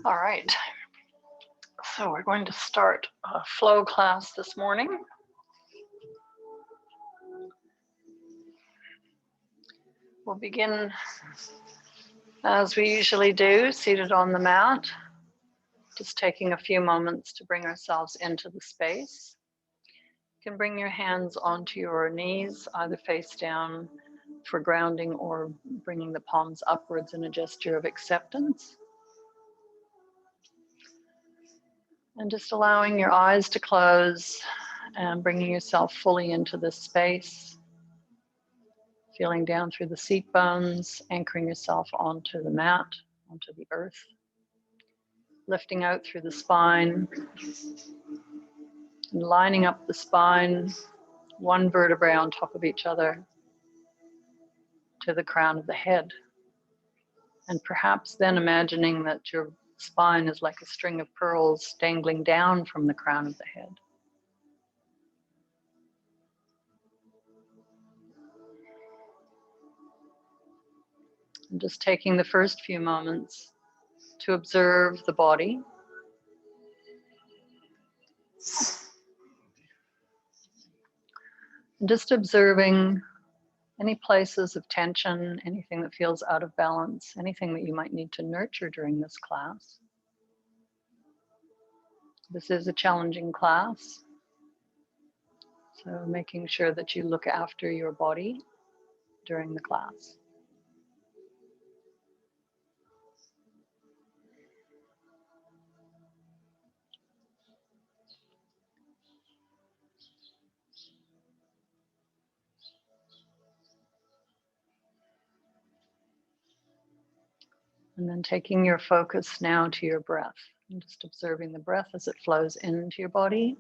All right, so we're going to start a flow class this morning. We'll begin as we usually do, seated on the mat, just taking a few moments to bring ourselves into the space. You can bring your hands onto your knees, either face down for grounding or bringing the palms upwards in a gesture of acceptance. And just allowing your eyes to close and bringing yourself fully into this space. Feeling down through the seat bones, anchoring yourself onto the mat, onto the earth. Lifting out through the spine, and lining up the spine, one vertebrae on top of each other, to the crown of the head. And perhaps then imagining that your spine is like a string of pearls dangling down from the crown of the head. And just taking the first few moments to observe the body. And just observing any places of tension, anything that feels out of balance, anything that you might need to nurture during this class. This is a challenging class, so making sure that you look after your body during the class. And then taking your focus now to your breath, and just observing the breath as it flows into your body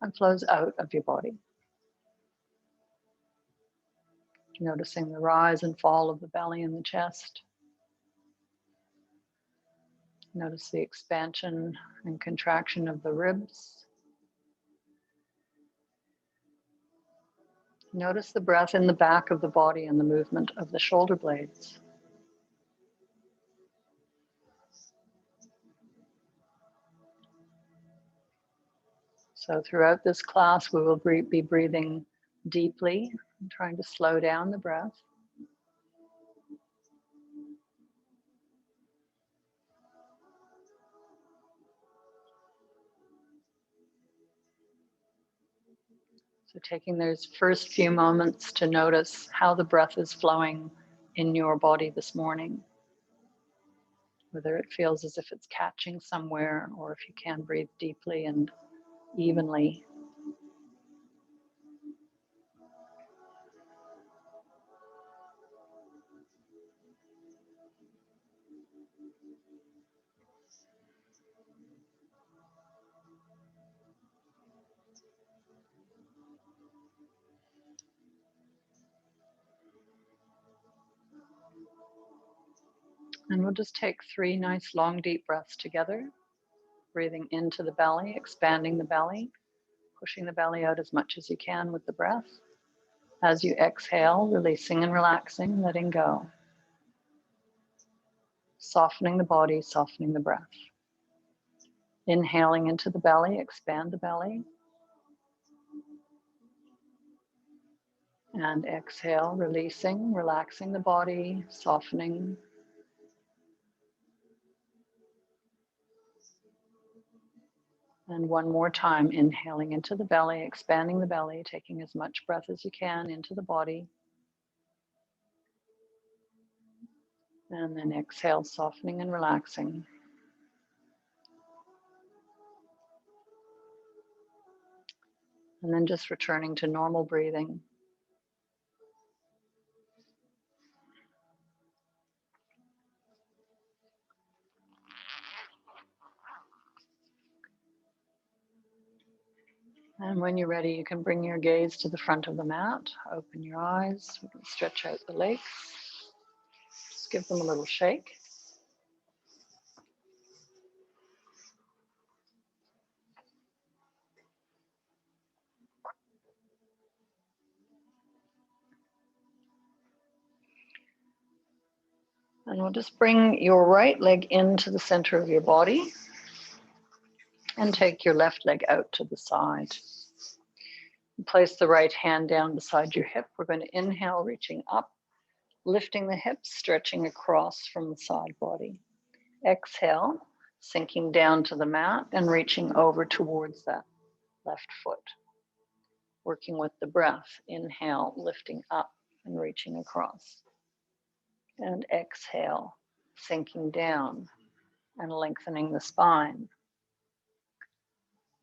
and flows out of your body. Noticing the rise and fall of the belly and the chest. Notice the expansion and contraction of the ribs. Notice the breath in the back of the body and the movement of the shoulder blades. So throughout this class, we will be breathing deeply and trying to slow down the breath. So taking those first few moments to notice how the breath is flowing in your body this morning. Whether it feels as if it's catching somewhere or if you can breathe deeply and evenly. And we'll just take 3 nice long deep breaths together, breathing into the belly, expanding the belly, pushing the belly out as much as you can with the breath. As you exhale, releasing and relaxing, letting go. Softening the body, softening the breath. Inhaling into the belly, expand the belly. And exhale, releasing, relaxing the body, softening. And one more time, inhaling into the belly, expanding the belly, taking as much breath as you can into the body. And then exhale, softening and relaxing. And then just returning to normal breathing. And when you're ready, you can bring your gaze to the front of the mat. Open your eyes, stretch out the legs. Just give them a little shake. And we'll just bring your right leg into the center of your body and take your left leg out to the side. Place the right hand down beside your hip. We're going to inhale, reaching up, lifting the hips, stretching across from the side body. Exhale, sinking down to the mat and reaching over towards that left foot. Working with the breath. Inhale, lifting up and reaching across. And exhale, sinking down and lengthening the spine.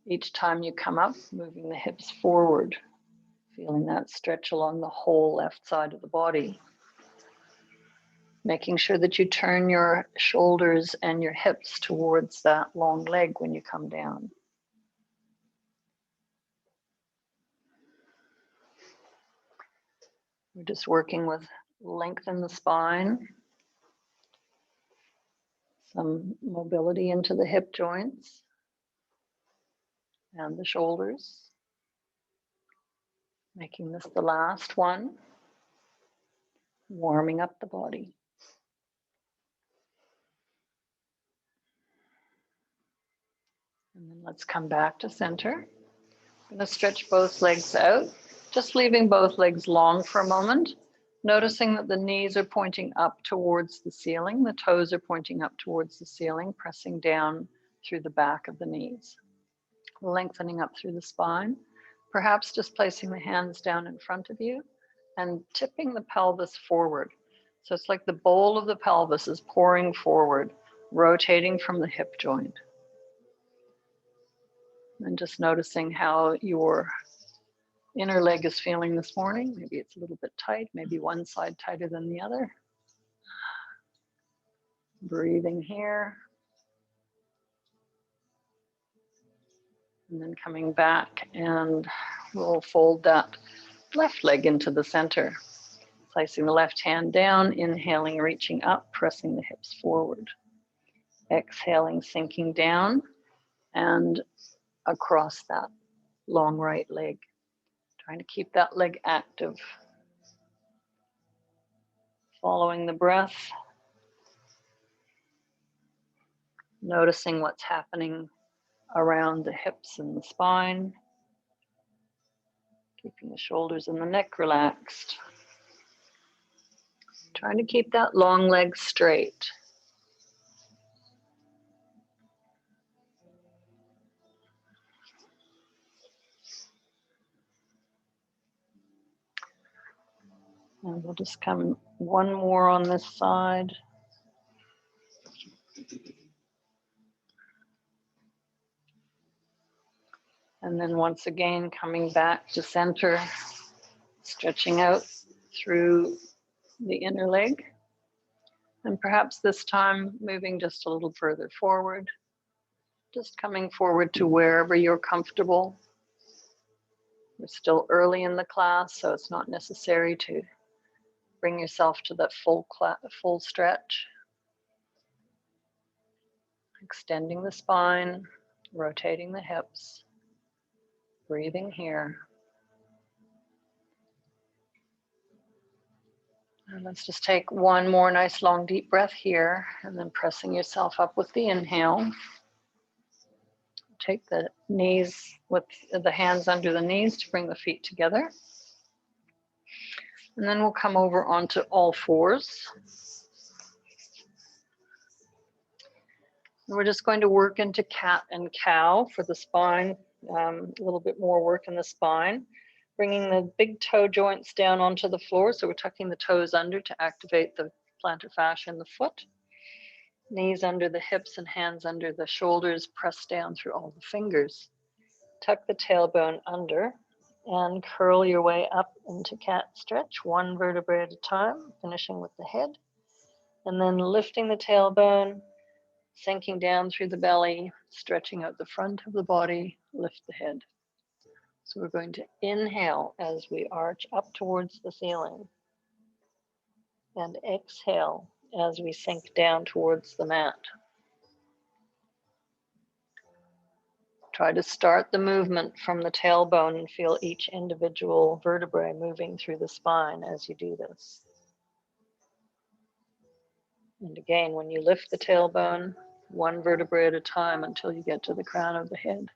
Each time you come up, moving the hips forward, feeling that stretch along the whole left side of the body. Making sure that you turn your shoulders and your hips towards that long leg when you come down. We're just working with lengthen the spine, some mobility into the hip joints and the shoulders. Making this the last one, warming up the body. And then let's come back to center. I'm going to stretch both legs out, just leaving both legs long for a moment, noticing that the knees are pointing up towards the ceiling, the toes are pointing up towards the ceiling, pressing down through the back of the knees, lengthening up through the spine, perhaps just placing the hands down in front of you and tipping the pelvis forward. So it's like the bowl of the pelvis is pouring forward, rotating from the hip joint. And just noticing how your inner leg is feeling this morning. Maybe it's a little bit tight, maybe one side tighter than the other. Breathing here. And then coming back, and we'll fold that left leg into the center. Placing the left hand down, inhaling, reaching up, pressing the hips forward. Exhaling, sinking down and across that long right leg. Trying to keep that leg active. Following the breath. Noticing what's happening around the hips and the spine. Keeping the shoulders and the neck relaxed. Trying to keep that long leg straight. And we'll just come one more on this side. And then once again, coming back to center, stretching out through the inner leg. And perhaps this time moving just a little further forward, just coming forward to wherever you're comfortable. We're still early in the class, so it's not necessary to bring yourself to that full stretch. Extending the spine, rotating the hips, breathing here. And let's just take one more nice long deep breath here, and then pressing yourself up with the inhale. Take the knees with the hands under the knees to bring the feet together. And then we'll come over onto all fours. And we're just going to work into cat and cow for the spine, a little bit more work in the spine. Bringing the big toe joints down onto the floor. So we're tucking the toes under to activate the plantar fascia in the foot. Knees under the hips and hands under the shoulders, press down through all the fingers. Tuck the tailbone under and curl your way up into cat stretch, one vertebrae at a time, finishing with the head. And then lifting the tailbone, sinking down through the belly, stretching out the front of the body, lift the head. So we're going to inhale as we arch up towards the ceiling and exhale as we sink down towards the mat. Try to start the movement from the tailbone and feel each individual vertebrae moving through the spine as you do this. And again, when you lift the tailbone, one vertebra at a time until you get to the crown of the head.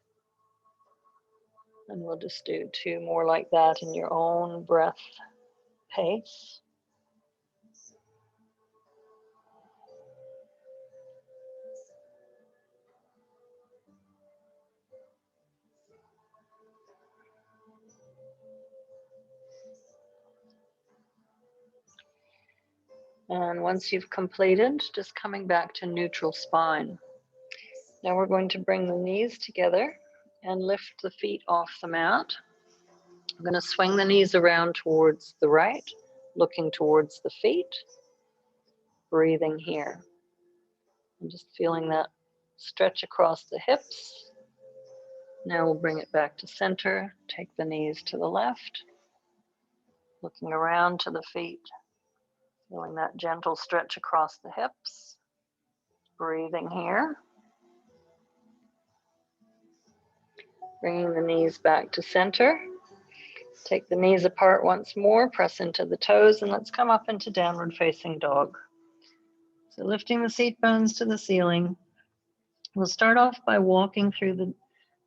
And we'll just do 2 more like that in your own breath pace. And once you've completed, just coming back to neutral spine. Now we're going to bring the knees together and lift the feet off the mat. I'm going to swing the knees around towards the right, looking towards the feet, breathing here. And just feeling that stretch across the hips. Now we'll bring it back to center, take the knees to the left, looking around to the feet, feeling that gentle stretch across the hips, breathing here. Bringing the knees back to center. Take the knees apart once more, press into the toes, and let's come up into downward facing dog. So lifting the seat bones to the ceiling. We'll start off by walking through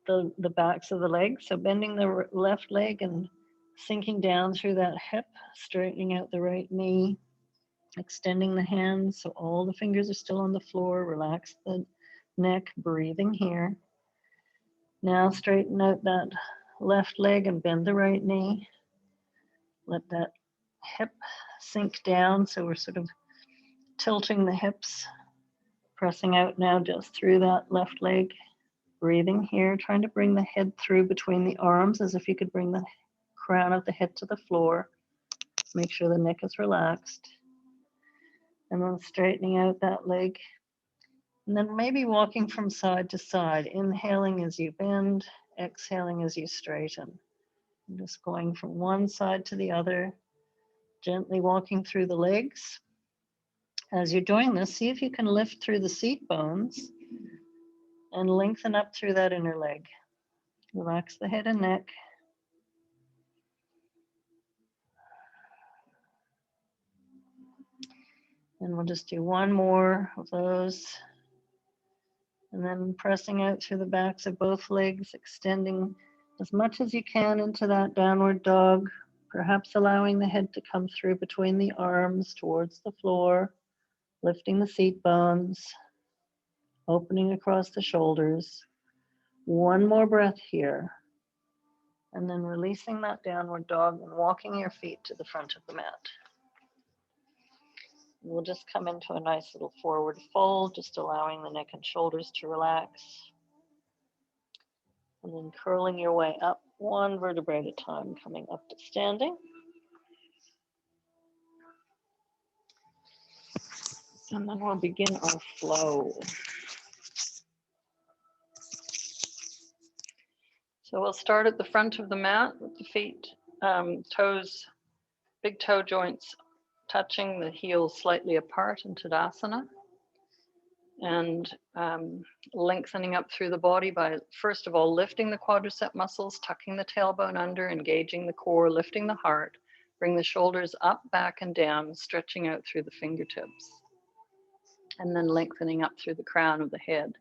the backs of the legs. So bending the left leg and sinking down through that hip, straightening out the right knee, extending the hands so all the fingers are still on the floor. Relax the neck, breathing here. Now straighten out that left leg and bend the right knee. Let that hip sink down so we're sort of tilting the hips, pressing out now just through that left leg. Breathing here, trying to bring the head through between the arms as if you could bring the crown of the head to the floor. Make sure the neck is relaxed. And then straightening out that leg. And then maybe walking from side to side, inhaling as you bend, exhaling as you straighten. And just going from one side to the other, gently walking through the legs. As you're doing this, see if you can lift through the seat bones and lengthen up through that inner leg. Relax the head and neck. And we'll just do one more of those. And then pressing out through the backs of both legs, extending as much as you can into that downward dog, perhaps allowing the head to come through between the arms towards the floor, lifting the seat bones, opening across the shoulders. One more breath here. And then releasing that downward dog and walking your feet to the front of the mat. We'll just come into a nice little forward fold, just allowing the neck and shoulders to relax. And then curling your way up one vertebrae at a time, coming up to standing. And then we'll begin our flow. So we'll start at the front of the mat with the feet, toes, big toe joints touching, the heels slightly apart in Tadasana. And lengthening up through the body by, first of all, lifting the quadricep muscles, tucking the tailbone under, engaging the core, lifting the heart. Bring the shoulders up, back, and down, stretching out through the fingertips. And then lengthening up through the crown of the head.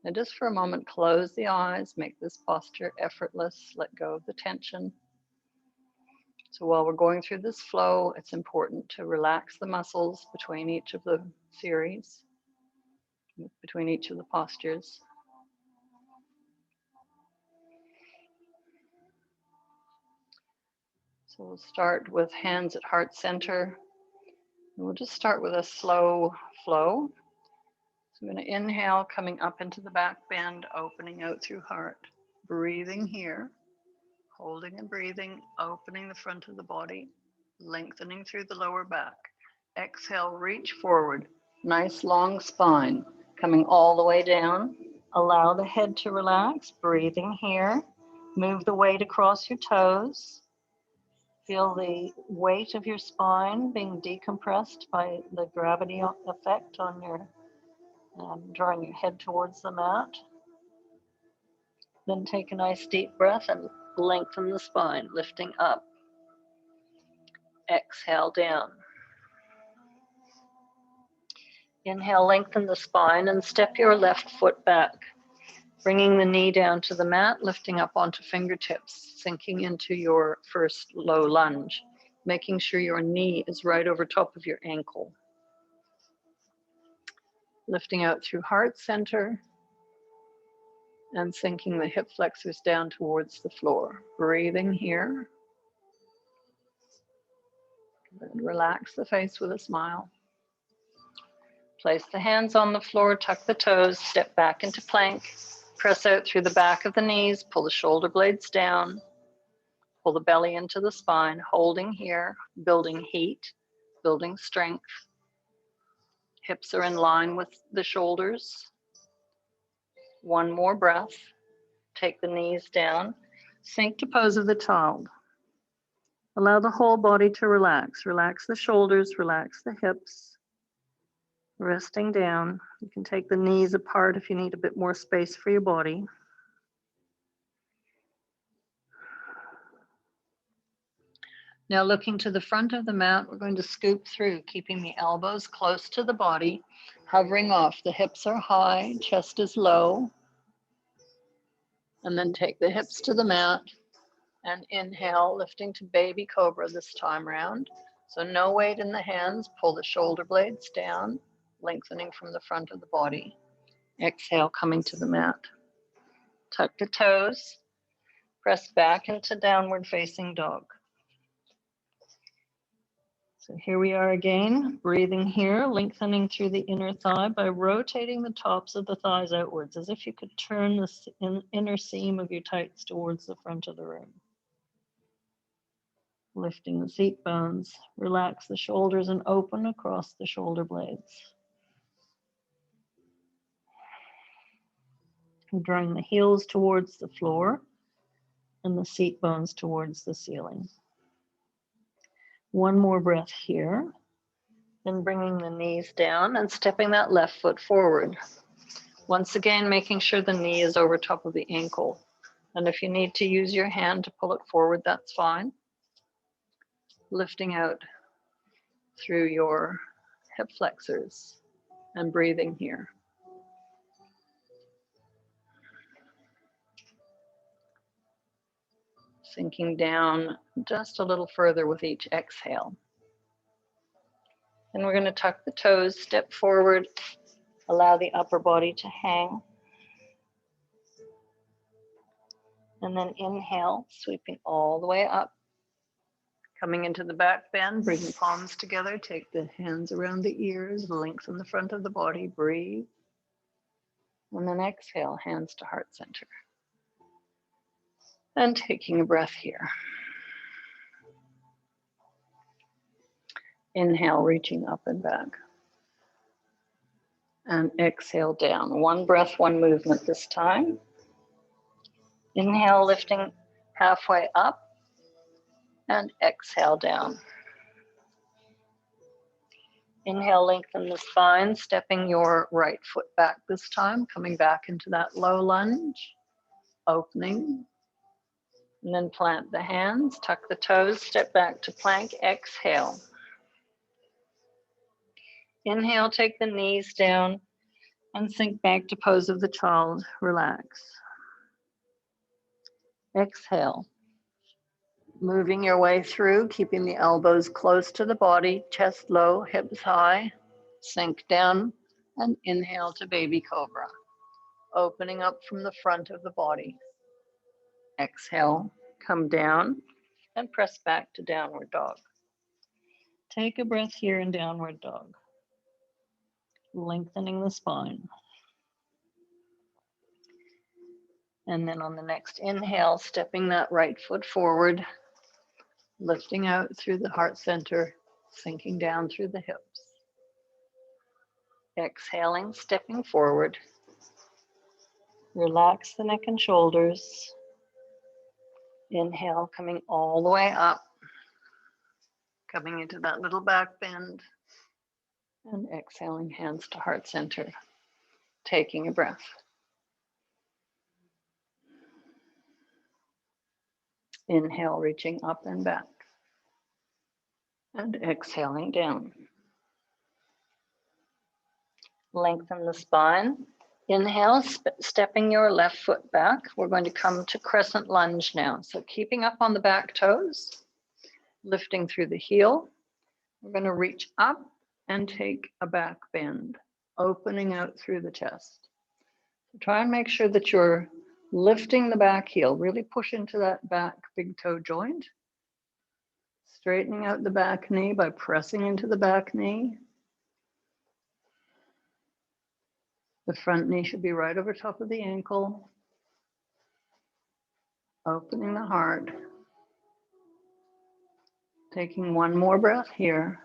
And just for a moment, close the eyes, make this posture effortless, let go of the tension. So while we're going through this flow, it's important to relax the muscles between each of the series, between each of the postures. So we'll start with hands at heart center. And we'll just start with a slow flow. So I'm going to inhale, coming up into the back bend, opening out through heart. Breathing here, holding and breathing, opening the front of the body, lengthening through the lower back. Exhale, reach forward, nice long spine, coming all the way down. Allow the head to relax, breathing here. Move the weight across your toes. Feel the weight of your spine being decompressed by the gravity effect on your, drawing your head towards the mat. Then take a nice deep breath and lengthen the spine, lifting up. Exhale down. Inhale, lengthen the spine and step your left foot back, bringing the knee down to the mat, lifting up onto fingertips, sinking into your first low lunge, making sure your knee is right over top of your ankle. Lifting out through heart center and sinking the hip flexors down towards the floor. Breathing here. And relax the face with a smile. Place the hands on the floor, tuck the toes, step back into plank, press out through the back of the knees, pull the shoulder blades down, pull the belly into the spine, holding here, building heat, building strength. Hips are in line with the shoulders. One more breath. Take the knees down, sink to pose of the child. Allow the whole body to relax. Relax the shoulders, relax the hips. Resting down. You can take the knees apart if you need a bit more space for your body. Now looking to the front of the mat, we're going to scoop through, keeping the elbows close to the body, hovering off. The hips are high, chest is low. And then take the hips to the mat and inhale, lifting to baby cobra this time round. So no weight in the hands, pull the shoulder blades down, lengthening from the front of the body. Exhale, coming to the mat. Tuck the toes, press back into downward facing dog. So here we are again, breathing here, lengthening through the inner thigh by rotating the tops of the thighs outwards, as if you could turn the inner seam of your tights towards the front of the room. Lifting the seat bones, relax the shoulders and open across the shoulder blades. Drawing the heels towards the floor and the seat bones towards the ceiling. One more breath here, then bringing the knees down and stepping that left foot forward. Once again, making sure the knee is over top of the ankle. And if you need to use your hand to pull it forward, that's fine. Lifting out through your hip flexors and breathing here. Sinking down just a little further with each exhale. And we're going to tuck the toes, step forward, allow the upper body to hang. And then inhale, sweeping all the way up. Coming into the back bend, bring the palms together, take the hands around the ears, lengthen the front of the body, breathe. And then exhale, hands to heart center. And taking a breath here. Inhale, reaching up and back. And exhale down. One breath, one movement this time. Inhale, lifting halfway up. And exhale down. Inhale, lengthen the spine, stepping your right foot back this time, coming back into that low lunge, opening, and then plant the hands, tuck the toes, step back to plank, exhale. Inhale, take the knees down and sink back to pose of the child, relax. Exhale. Moving your way through, keeping the elbows close to the body, chest low, hips high. Sink down and inhale to baby cobra. Opening up from the front of the body. Exhale, come down and press back to downward dog. Take a breath here in downward dog. Lengthening the spine. And then on the next inhale, stepping that right foot forward, lifting out through the heart center, sinking down through the hips. Exhaling, stepping forward. Relax the neck and shoulders. Inhale, coming all the way up, coming into that little back bend. And exhaling, hands to heart center, taking a breath. Inhale, reaching up and back. And exhaling down. Lengthen the spine. Inhale, stepping your left foot back. We're going to come to crescent lunge now. So keeping up on the back toes, lifting through the heel. We're going to reach up and take a back bend, opening out through the chest. So try and make sure that you're lifting the back heel, really push into that back big toe joint. Straightening out the back knee by pressing into the back knee. The front knee should be right over top of the ankle. Opening the heart. Taking one more breath here.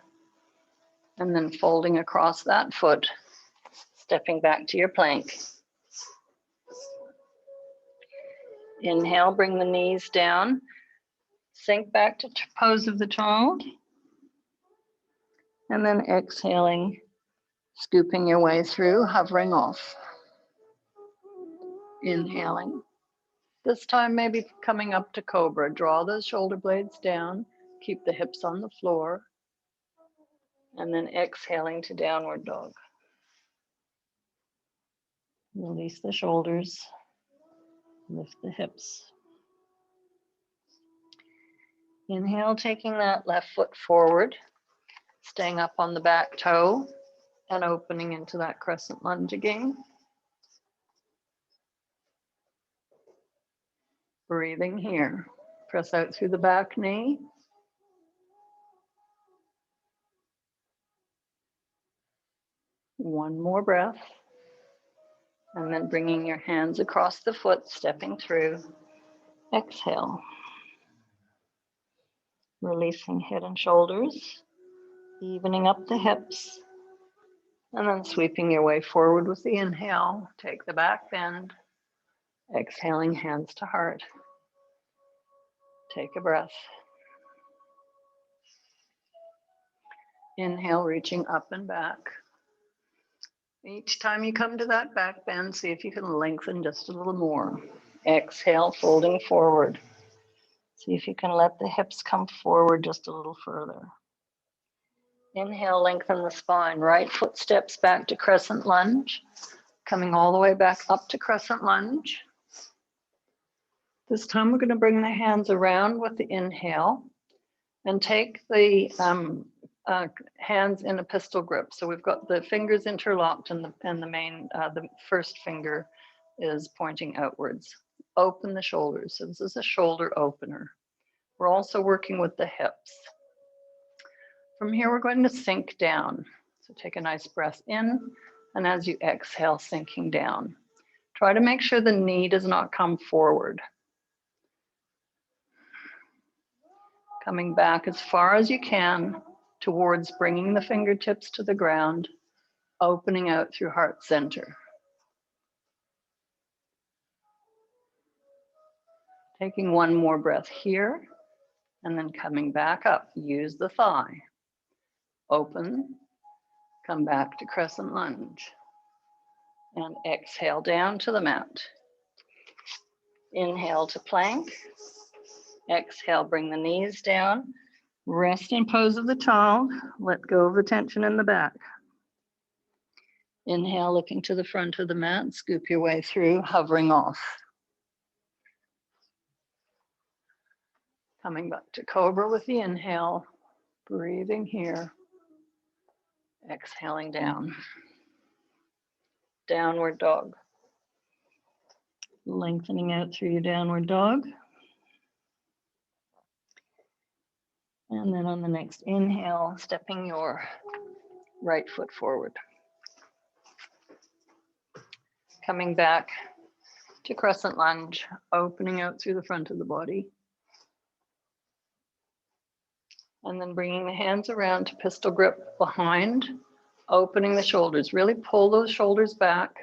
And then folding across that foot, stepping back to your plank. Inhale, bring the knees down. Sink back to pose of the child. And then exhaling, scooping your way through, hovering off. Inhaling. This time maybe coming up to cobra. Draw those shoulder blades down. Keep the hips on the floor. And then exhaling to downward dog. Release the shoulders. Lift the hips. Inhale, taking that left foot forward. Staying up on the back toe. And opening into that crescent lunge again. Breathing here. Press out through the back knee. One more breath. And then bringing your hands across the foot, stepping through. Exhale. Releasing head and shoulders. Evening up the hips. And then sweeping your way forward with the inhale. Take the back bend. Exhaling, hands to heart. Take a breath. Inhale, reaching up and back. Each time you come to that back bend, see if you can lengthen just a little more. Exhale, folding forward. See if you can let the hips come forward just a little further. Inhale, lengthen the spine. Right foot steps back to crescent lunge. Coming all the way back up to crescent lunge. This time we're going to bring the hands around with the inhale and take the hands in a pistol grip. So we've got the fingers interlocked and the first finger is pointing outwards. Open the shoulders. So this is a shoulder opener. We're also working with the hips. From here, we're going to sink down. So take a nice breath in, and as you exhale, sinking down. Try to make sure the knee does not come forward. Coming back as far as you can towards bringing the fingertips to the ground, opening out through heart center. Taking one more breath here, and then coming back up. Use the thigh. Open, come back to crescent lunge. And exhale down to the mat. Inhale to plank. Exhale, bring the knees down. Rest in pose of the child. Let go of the tension in the back. Inhale, looking to the front of the mat. Scoop your way through, hovering off. Coming back to cobra with the inhale. Breathing here. Exhaling down. Downward dog. Lengthening out through your downward dog. And then on the next inhale, stepping your right foot forward. Coming back to crescent lunge, opening out through the front of the body. And then bringing the hands around to pistol grip behind, opening the shoulders. Really pull those shoulders back.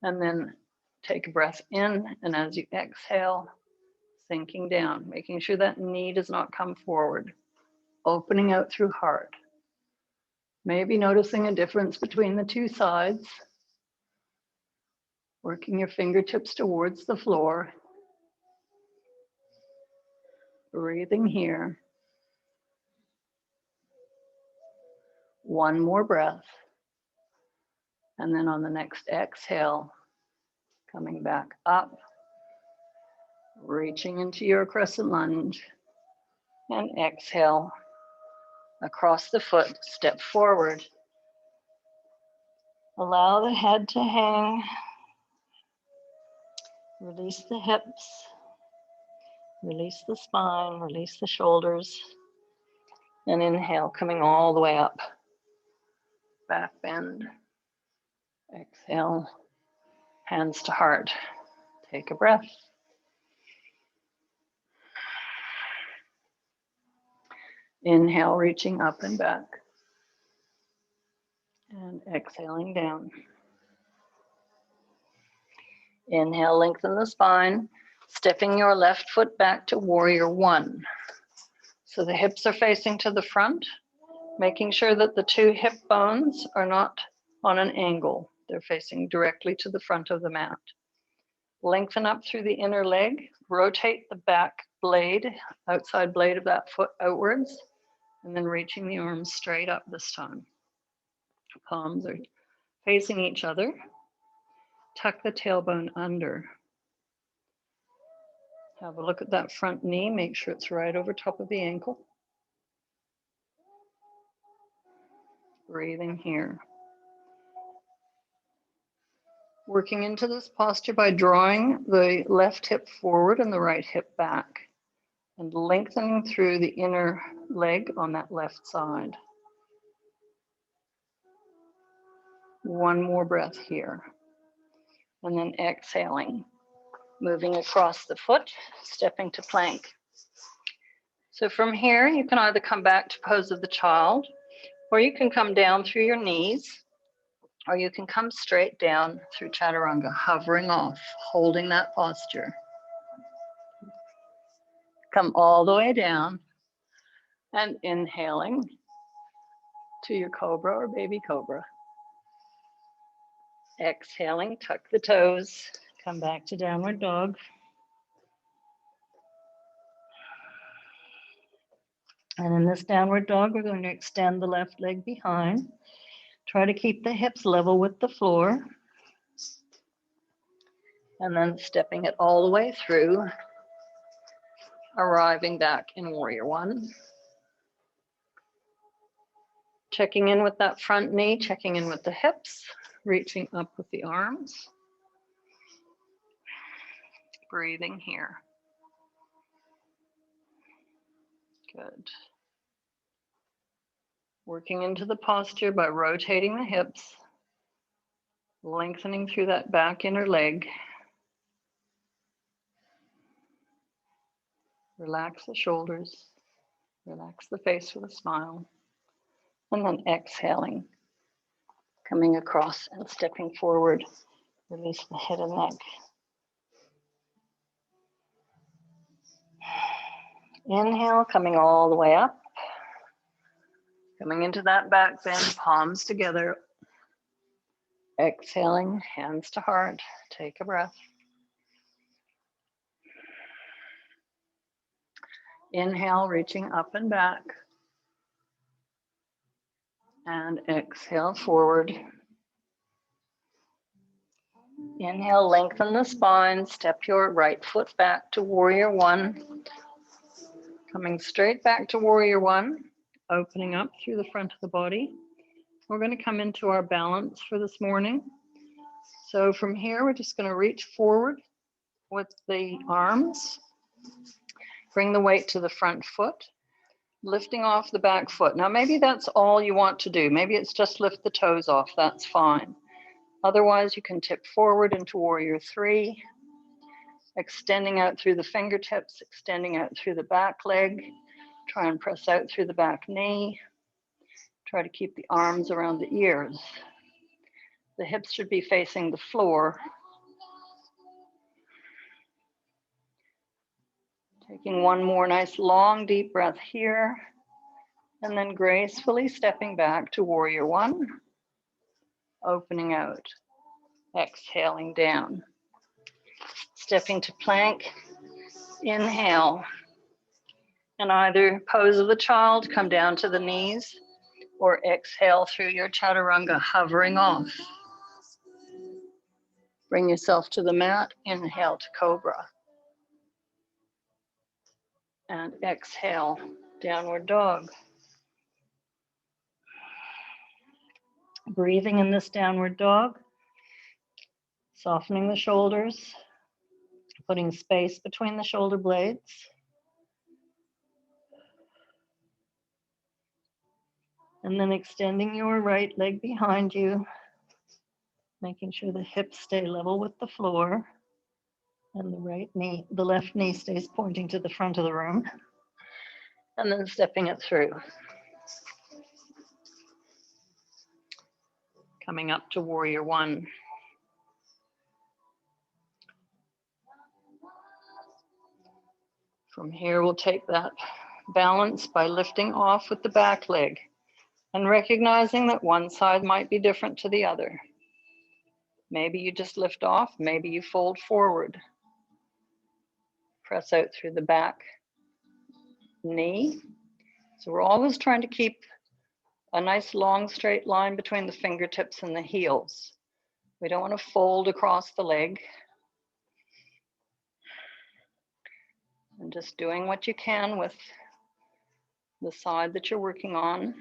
And then take a breath in, and as you exhale, sinking down, making sure that knee does not come forward. Opening out through heart. Maybe noticing a difference between the two sides. Working your fingertips towards the floor. Breathing here. One more breath. And then on the next exhale, coming back up, reaching into your crescent lunge, and exhale across the foot, step forward. Allow the head to hang. Release the hips. Release the spine, release the shoulders. And inhale, coming all the way up. Back bend. Exhale, hands to heart. Take a breath. Inhale, reaching up and back. And exhaling down. Inhale, lengthen the spine, stepping your left foot back to warrior one. So the hips are facing to the front, making sure that the two hip bones are not on an angle. They're facing directly to the front of the mat. Lengthen up through the inner leg, rotate the back blade, outside blade of that foot outwards, and then reaching the arms straight up this time. Palms are facing each other. Tuck the tailbone under. Have a look at that front knee. Make sure it's right over top of the ankle. Breathing here. Working into this posture by drawing the left hip forward and the right hip back and lengthening through the inner leg on that left side. One more breath here. And then exhaling, moving across the foot, stepping to plank. So from here, you can either come back to pose of the child, or you can come down through your knees, or you can come straight down through chaturanga, hovering off, holding that posture. Come all the way down and inhaling to your cobra or baby cobra. Exhaling, tuck the toes, come back to downward dog. And in this downward dog, we're going to extend the left leg behind. Try to keep the hips level with the floor. And then stepping it all the way through, arriving back in warrior one. Checking in with that front knee, checking in with the hips, reaching up with the arms. Breathing here. Good. Working into the posture by rotating the hips, lengthening through that back inner leg. Relax the shoulders, relax the face with a smile, and then exhaling, coming across and stepping forward. Release the head and neck. Inhale, coming all the way up. Coming into that back bend, palms together. Exhaling, hands to heart. Take a breath. Inhale, reaching up and back. And exhale, forward. Inhale, lengthen the spine. Step your right foot back to warrior one. Coming straight back to warrior one. Opening up through the front of the body. We're going to come into our balance for this morning. So from here, we're just going to reach forward with the arms. Bring the weight to the front foot, lifting off the back foot. Now, maybe that's all you want to do. Maybe it's just lift the toes off. That's fine. Otherwise, you can tip forward into warrior three, extending out through the fingertips, extending out through the back leg. Try and press out through the back knee. Try to keep the arms around the ears. The hips should be facing the floor. Taking one more nice long deep breath here, and then gracefully stepping back to warrior one, opening out, exhaling down. Stepping to plank, inhale, and either pose of the child, come down to the knees, or exhale through your chaturanga, hovering off. Bring yourself to the mat, inhale to cobra. And exhale, downward dog. Breathing in this downward dog, softening the shoulders, putting space between the shoulder blades. And then extending your right leg behind you, making sure the hips stay level with the floor and the left knee stays pointing to the front of the room. And then stepping it through. Coming up to warrior one. From here, we'll take that balance by lifting off with the back leg and recognizing that one side might be different to the other. Maybe you just lift off, maybe you fold forward. Press out through the back knee. So we're always trying to keep a nice long straight line between the fingertips and the heels. We don't want to fold across the leg. And just doing what you can with the side that you're working on.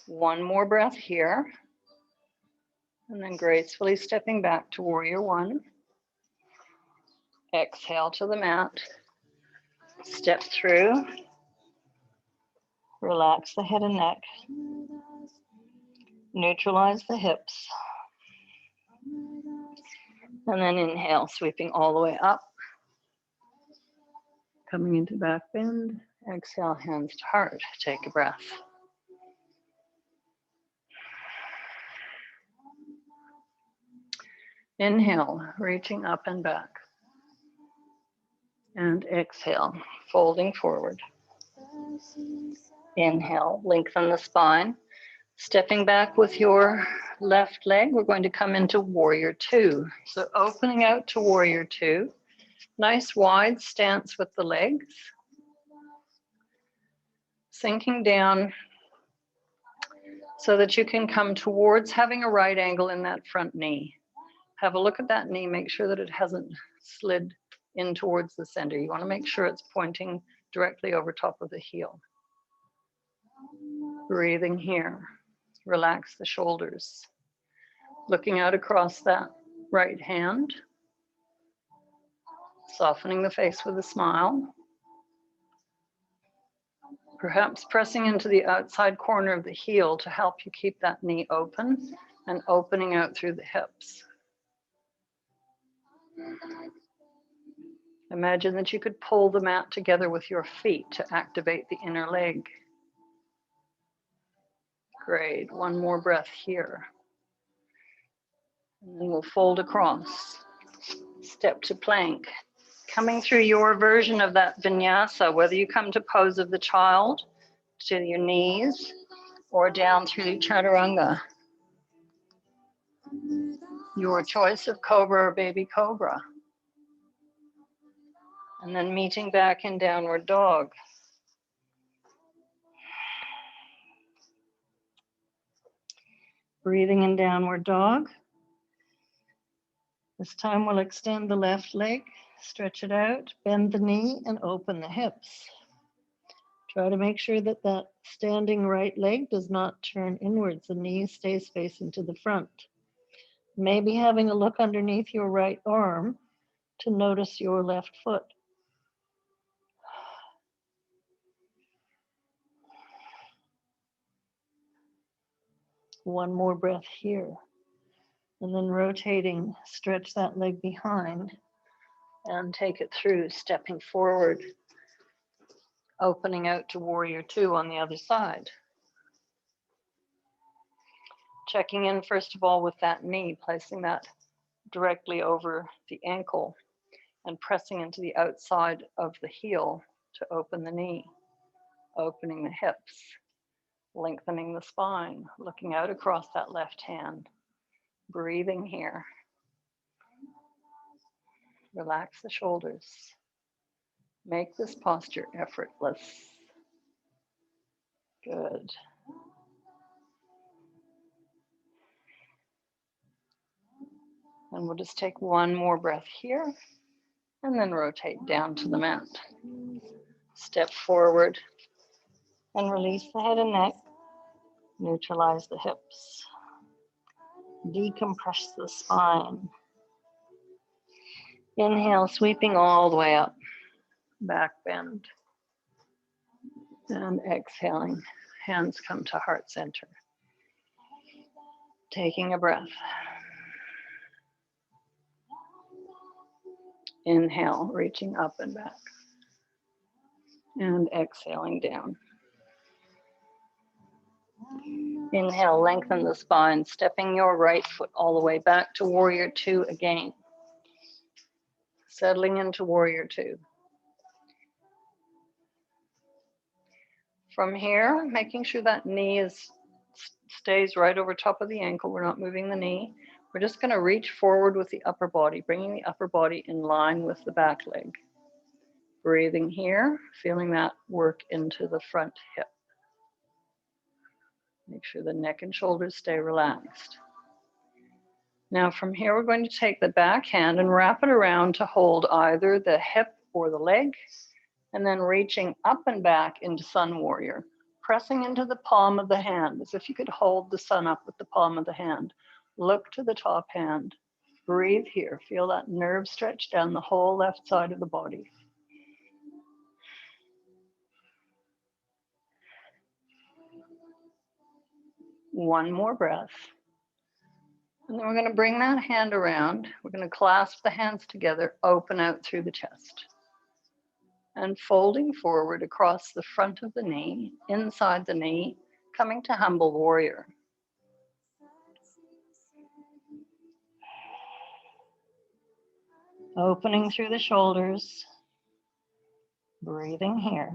One more breath here. And then gracefully stepping back to warrior one. Exhale to the mat. Step through. Relax the head and neck. Neutralize the hips. And then inhale, sweeping all the way up. Coming into back bend. Exhale, hands to heart. Take a breath. Inhale, reaching up and back. And exhale, folding forward. Inhale, lengthen the spine. Stepping back with your left leg, we're going to come into warrior two. So opening out to warrior two. Nice wide stance with the legs. Sinking down so that you can come towards having a right angle in that front knee. Have a look at that knee, make sure that it hasn't slid in towards the center. You want to make sure it's pointing directly over top of the heel. Breathing here. Relax the shoulders. Looking out across that right hand. Softening the face with a smile. Perhaps pressing into the outside corner of the heel to help you keep that knee open and opening out through the hips. Imagine that you could pull the mat together with your feet to activate the inner leg. Great, one more breath here. And then we'll fold across. Step to plank. Coming through your version of that vinyasa, whether you come to pose of the child, to your knees, or down through chaturanga. Your choice of cobra or baby cobra. And then meeting back in downward dog. Breathing in downward dog. This time we'll extend the left leg, stretch it out, bend the knee, and open the hips. Try to make sure that that standing right leg does not turn inwards. The knee stays facing to the front. Maybe having a look underneath your right arm to notice your left foot. One more breath here. And then rotating, stretch that leg behind and take it through, stepping forward, opening out to warrior two on the other side. Checking in first of all with that knee, placing that directly over the ankle and pressing into the outside of the heel to open the knee, opening the hips, lengthening the spine, looking out across that left hand, breathing here. Relax the shoulders. Make this posture effortless. Good. And we'll just take one more breath here and then rotate down to the mat. Step forward and release the head and neck. Neutralize the hips. Decompress the spine. Inhale, sweeping all the way up. Back bend. And exhaling, hands come to heart center. Taking a breath. Inhale, reaching up and back. And exhaling down. Inhale, lengthen the spine, stepping your right foot all the way back to warrior two again. Settling into warrior two. From here, making sure that knee stays right over top of the ankle. We're not moving the knee. We're just going to reach forward with the upper body, bringing the upper body in line with the back leg. Breathing here, feeling that work into the front hip. Make sure the neck and shoulders stay relaxed. Now from here, we're going to take the back hand and wrap it around to hold either the hip or the leg, and then reaching up and back into Sun Warrior, pressing into the palm of the hand as if you could hold the sun up with the palm of the hand. Look to the top hand. Breathe here. Feel that nerve stretch down the whole left side of the body. One more breath. And then we're going to bring that hand around. We're going to clasp the hands together, open out through the chest. And folding forward across the front of the knee, inside the knee, coming to Humble Warrior. Opening through the shoulders, breathing here.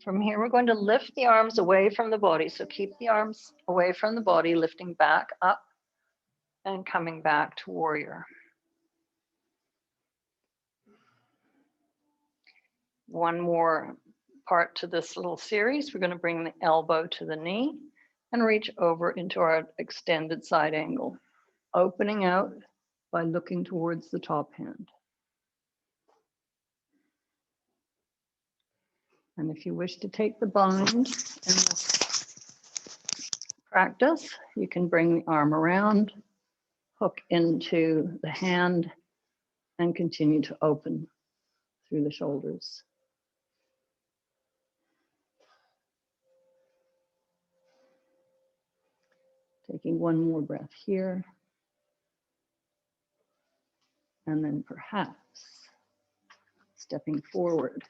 From here, we're going to lift the arms away from the body. So keep the arms away from the body, lifting back up and coming back to warrior. One more part to this little series. We're going to bring the elbow to the knee and reach over into our extended side angle, opening out by looking towards the top hand. And if you wish to take the bind in this practice, you can bring the arm around, hook into the hand, and continue to open through the shoulders. Taking one more breath here. And then perhaps stepping forward.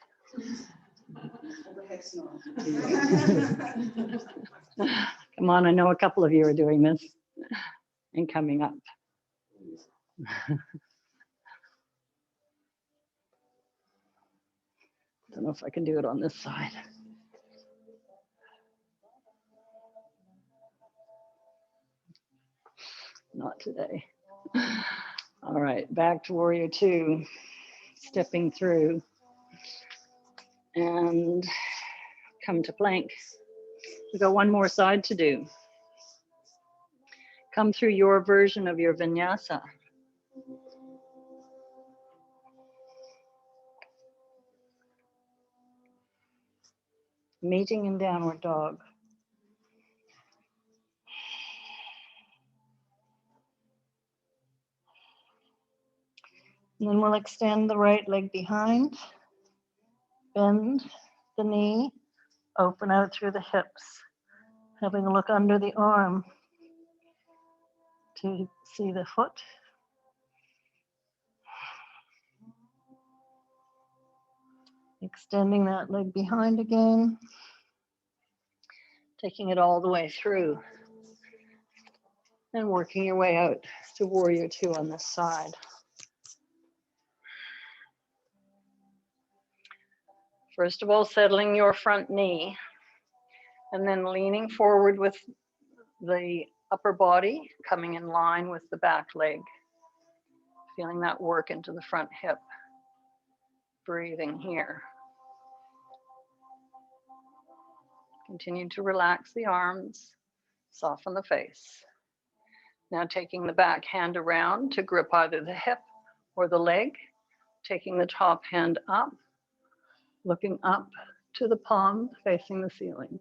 Come on, I know a couple of you are doing this and coming up. Don't know if I can do it on this side. Not today. All right, back to warrior two, stepping through and come to plank. We've got one more side to do. Come through your version of your vinyasa. Meeting in downward dog. And then we'll extend the right leg behind, bend the knee, open out through the hips, having a look under the arm to see the foot. Extending that leg behind again, taking it all the way through, and working your way out to warrior two on this side. First of all, settling your front knee, and then leaning forward with the upper body coming in line with the back leg. Feeling that work into the front hip. Breathing here. Continue to relax the arms, soften the face. Now taking the back hand around to grip either the hip or the leg, taking the top hand up, looking up to the palm facing the ceiling.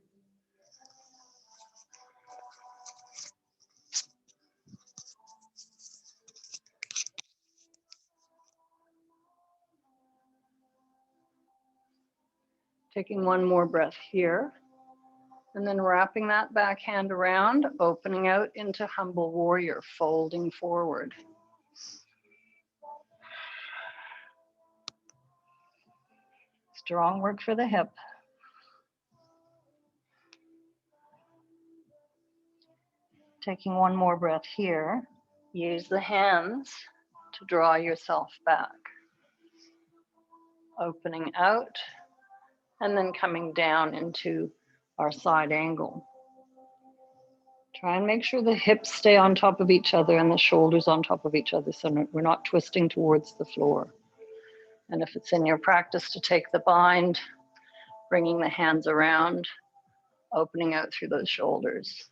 Taking one more breath here, and then wrapping that back hand around, opening out into humble warrior, folding forward. Strong work for the hip. Taking one more breath here, use the hands to draw yourself back. Opening out, and then coming down into our side angle. Try and make sure the hips stay on top of each other and the shoulders on top of each other so we're not twisting towards the floor. And if it's in your practice to take the bind, bringing the hands around, opening out through those shoulders.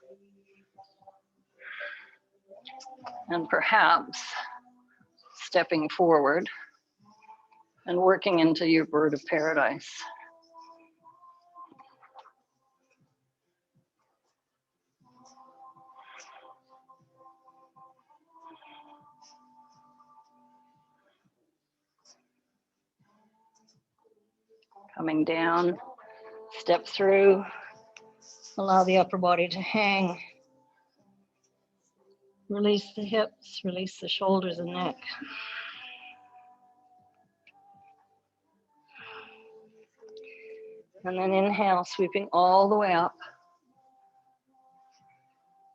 And perhaps stepping forward and working into your bird of paradise. Coming down, step through, allow the upper body to hang. Release the hips, release the shoulders and neck. And then inhale, sweeping all the way up.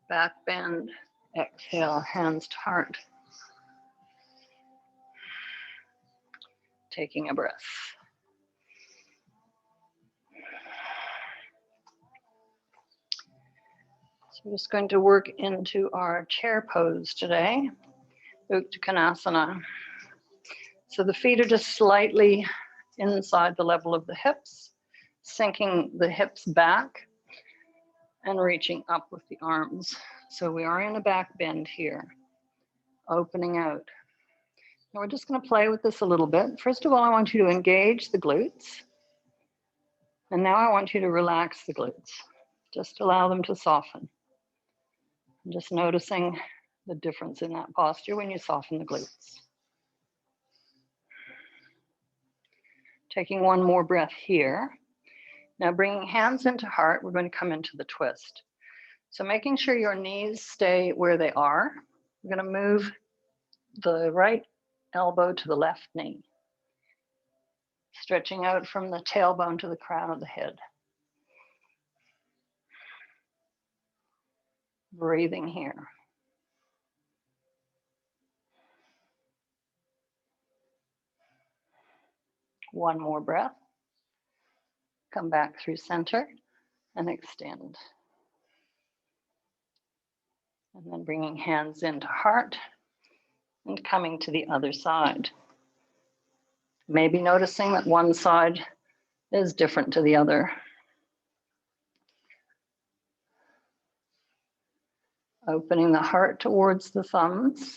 Back bend, exhale, hands to heart. Taking a breath. So we're just going to work into our chair pose today, Uttanasana. So the feet are just slightly inside the level of the hips, sinking the hips back and reaching up with the arms. So we are in a back bend here, opening out. Now we're just going to play with this a little bit. First of all, I want you to engage the glutes. And now I want you to relax the glutes. Just allow them to soften. I'm just noticing the difference in that posture when you soften the glutes. Taking one more breath here. Now bringing hands into heart, we're going to come into the twist. So making sure your knees stay where they are. We're going to move the right elbow to the left knee. Stretching out from the tailbone to the crown of the head. Breathing here. One more breath. Come back through center and extend. And then bringing hands into heart and coming to the other side. Maybe noticing that one side is different to the other. Opening the heart towards the thumbs.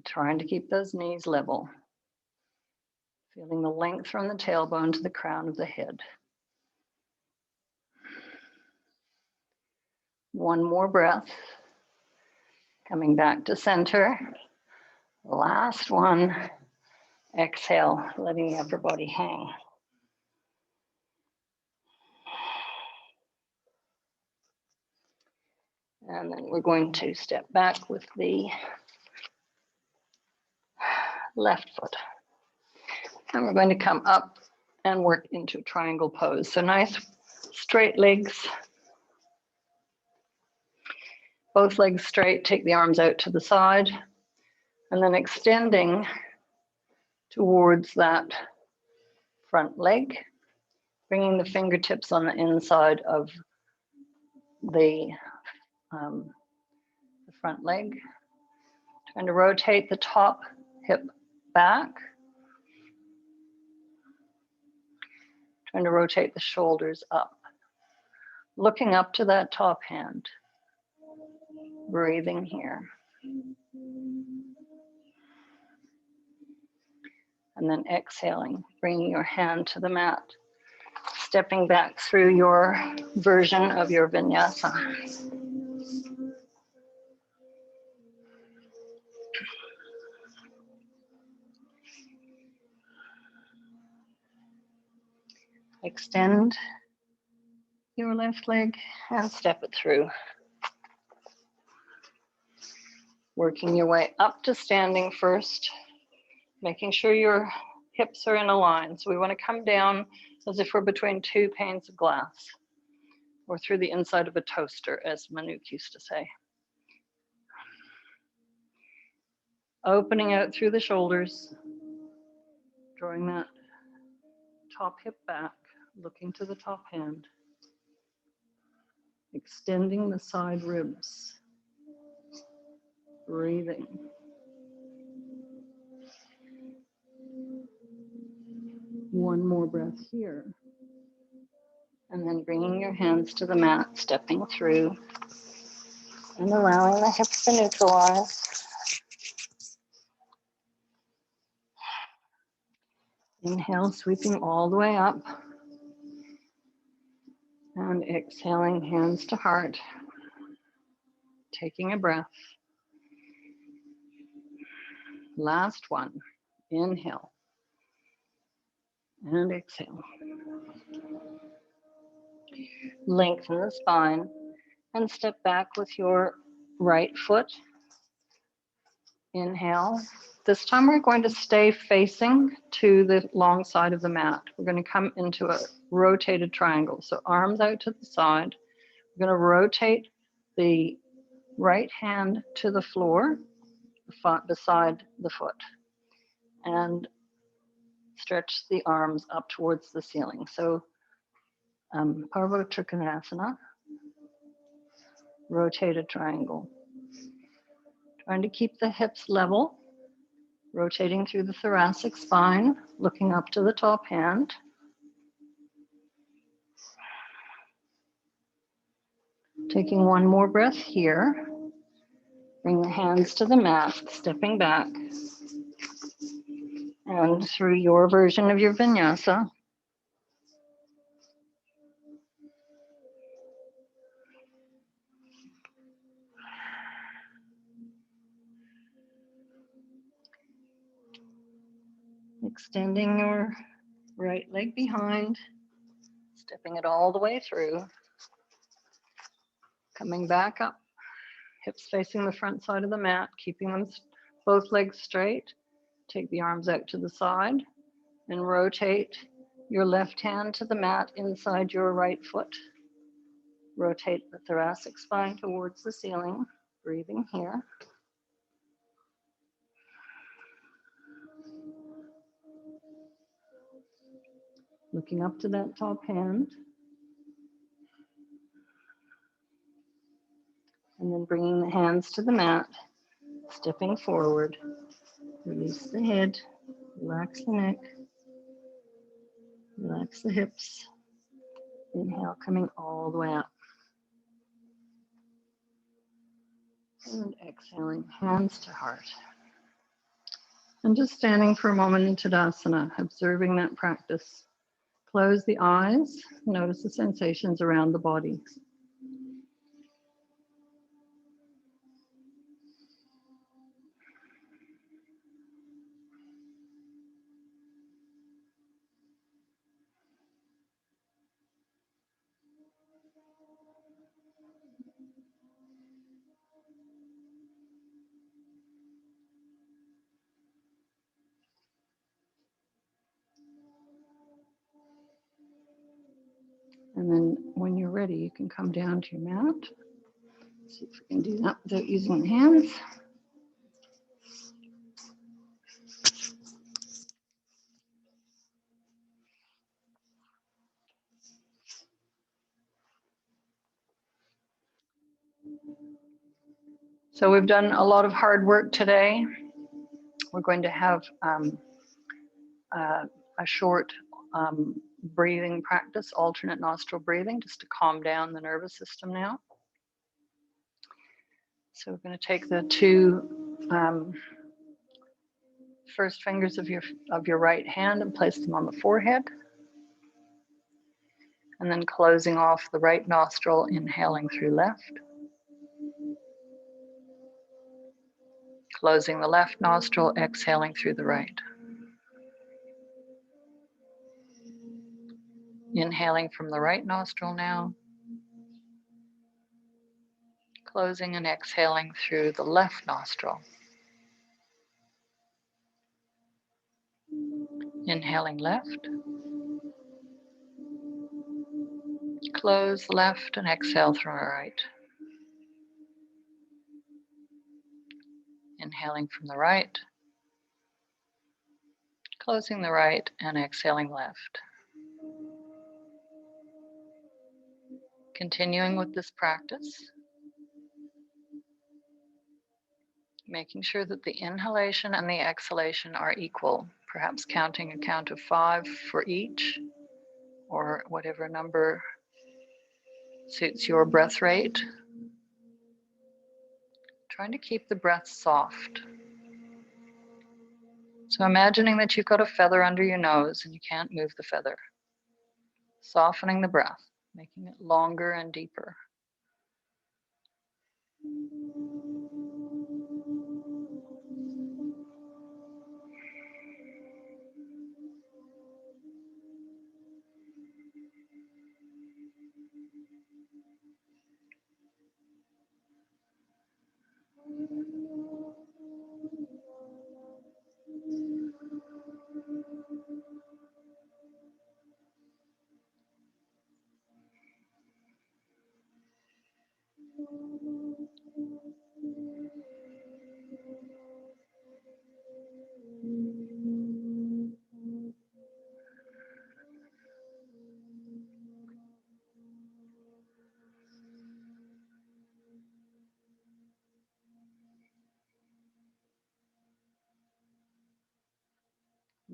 Trying to keep those knees level. Feeling the length from the tailbone to the crown of the head. One more breath. Coming back to center. Last one. Exhale, letting the upper body hang. And then we're going to step back with the left foot. And we're going to come up and work into triangle pose. So nice straight legs. Both legs straight, take the arms out to the side. And then extending towards that front leg, bringing the fingertips on the inside of the front leg. Trying to rotate the top hip back. Trying to rotate the shoulders up. Looking up to that top hand. Breathing here. And then exhaling, bringing your hand to the mat. Stepping back through your version of your vinyasa. Extend your left leg and step it through. Working your way up to standing first, making sure your hips are in a line. So we want to come down as if we're between two panes of glass, or through the inside of a toaster, as Manuk used to say. Opening out through the shoulders, drawing that top hip back, looking to the top hand, extending the side ribs, breathing. One more breath here. And then bringing your hands to the mat, stepping through and allowing the hips to neutralize. Inhale, sweeping all the way up. And exhaling, hands to heart. Taking a breath. Last one. Inhale. And exhale. Lengthen the spine and step back with your right foot. Inhale. This time we're going to stay facing to the long side of the mat. We're going to come into a rotated triangle. So arms out to the side. We're going to rotate the right hand to the floor beside the foot and stretch the arms up towards the ceiling. So Parva Trikonasana, rotated triangle. Trying to keep the hips level, rotating through the thoracic spine, looking up to the top hand. Taking one more breath here. Bring the hands to the mat, stepping back. And through your version of your vinyasa. Extending your right leg behind, stepping it all the way through. Coming back up, hips facing the front side of the mat, keeping them both legs straight. Take the arms out to the side and rotate your left hand to the mat inside your right foot. Rotate the thoracic spine towards the ceiling, breathing here. Looking up to that top hand. And then bringing the hands to the mat, stepping forward. Release the head, relax the neck, relax the hips. Inhale, coming all the way up. And exhaling, hands to heart. And just standing for a moment in Tadasana, observing that practice. Close the eyes, notice the sensations around the body. And then when you're ready, you can come down to your mat. See if we can do that without using the hands. So we've done a lot of hard work today. We're going to have a short breathing practice, alternate nostril breathing, just to calm down the nervous system now. So we're going to take the two first fingers of your right hand and place them on the forehead. And then closing off the right nostril, inhaling through left. Closing the left nostril, exhaling through the right. Inhaling from the right nostril now. Closing and exhaling through the left nostril. Inhaling left. Close left and exhale through right. Inhaling from the right. Closing the right and exhaling left. Continuing with this practice. Making sure that the inhalation and the exhalation are equal, perhaps counting a count of 5 for each, or whatever number suits your breath rate. Trying to keep the breath soft. So imagining that you've got a feather under your nose and you can't move the feather. Softening the breath, making it longer and deeper.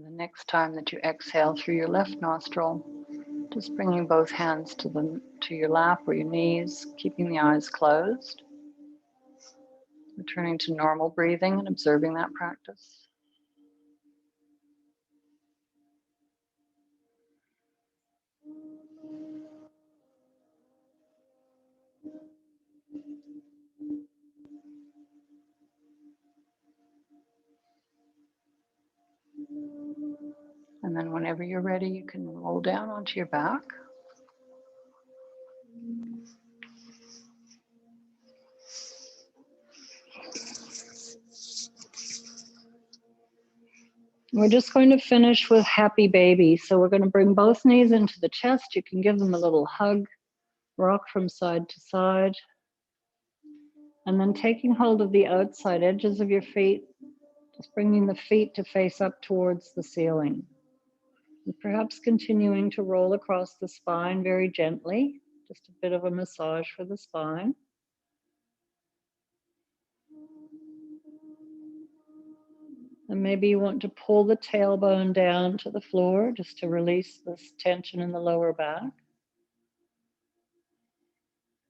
The next time that you exhale through your left nostril, just bringing both hands to your lap or your knees, keeping the eyes closed. Returning to normal breathing and observing that practice. And then whenever you're ready, you can roll down onto your back. We're just going to finish with happy baby. So we're going to bring both knees into the chest. You can give them a little hug, rock from side to side. And then taking hold of the outside edges of your feet, just bringing the feet to face up towards the ceiling. And perhaps continuing to roll across the spine very gently, just a bit of a massage for the spine. And maybe you want to pull the tailbone down to the floor just to release this tension in the lower back.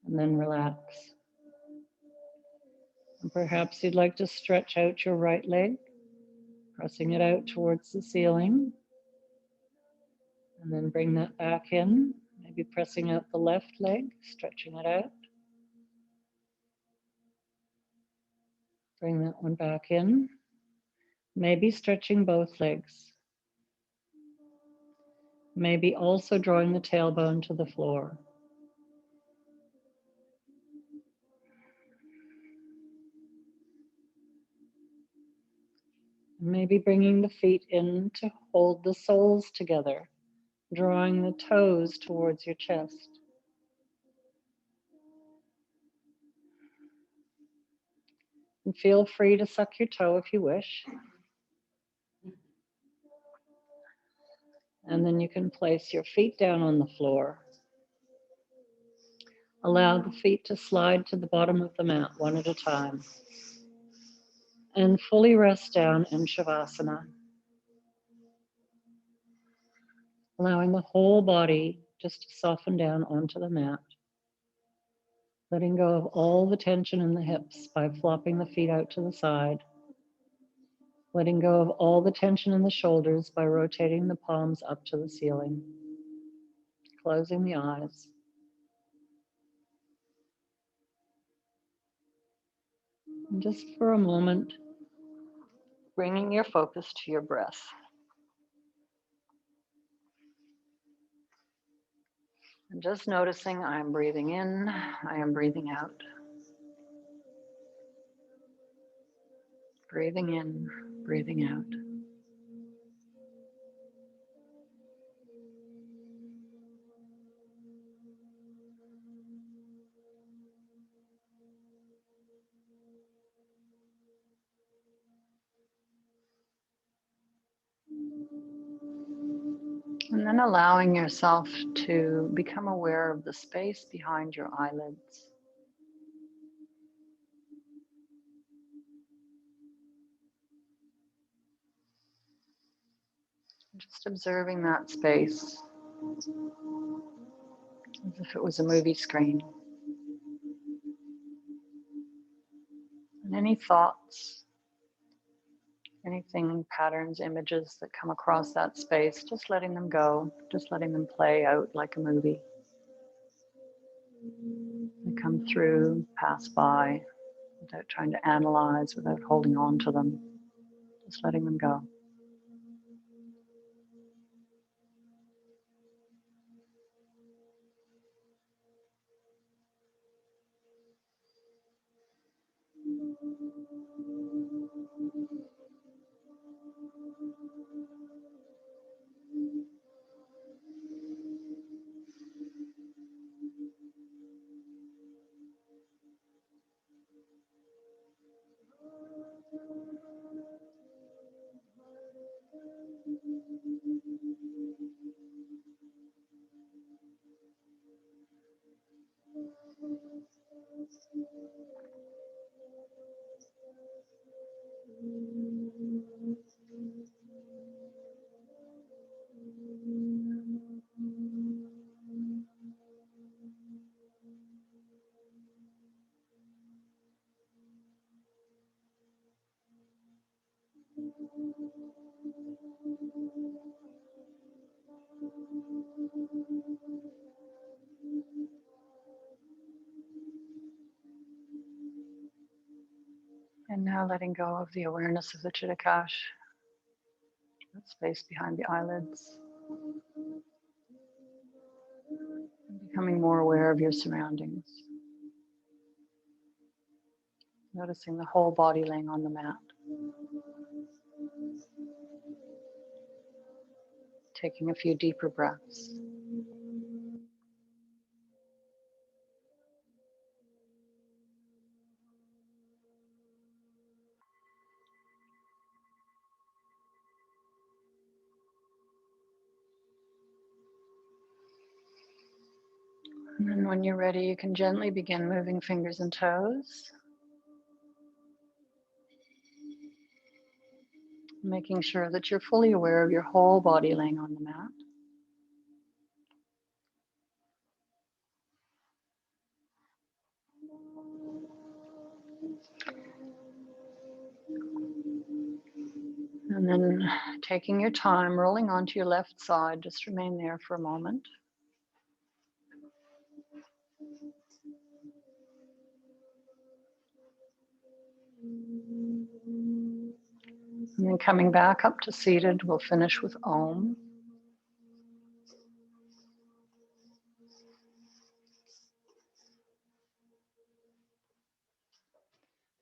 And then relax. And perhaps you'd like to stretch out your right leg, pressing it out towards the ceiling. And then bring that back in, maybe pressing out the left leg, stretching it out. Bring that one back in. Maybe stretching both legs. Maybe also drawing the tailbone to the floor. Maybe bringing the feet in to hold the soles together, drawing the toes towards your chest. And feel free to suck your toe if you wish. And then you can place your feet down on the floor. Allow the feet to slide to the bottom of the mat one at a time. And fully rest down in Shavasana. allowing the whole body just to soften down onto the mat. Letting go of all the tension in the hips by flopping the feet out to the side. Letting go of all the tension in the shoulders by rotating the palms up to the ceiling. Closing the eyes. And just for a moment, bringing your focus to your breath. And just noticing I am breathing in, I am breathing out. Breathing in, breathing out. And then allowing yourself to become aware of the space behind your eyelids. Just observing that space as if it was a movie screen. And any thoughts, anything, patterns, images that come across that space, just letting them go, just letting them play out like a movie. They come through, pass by, without trying to analyze, without holding on to them, just letting them go. And now letting go of the awareness of the Chittakash, that space behind the eyelids. And becoming more aware of your surroundings. Noticing the whole body laying on the mat. Taking a few deeper breaths. And then when you're ready, you can gently begin moving fingers and toes. Making sure that you're fully aware of your whole body laying on the mat. And then taking your time, rolling onto your left side, just remain there for a moment. And then coming back up to seated, we'll finish with Om.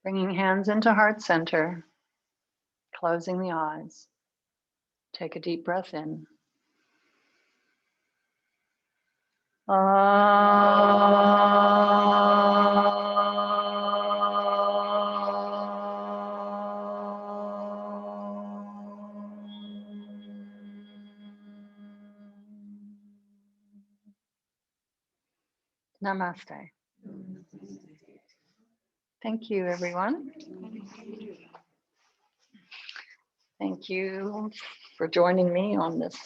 Bringing hands into heart center, closing the eyes. Take a deep breath in. Namaste. Thank you, everyone. Thank you for joining me on this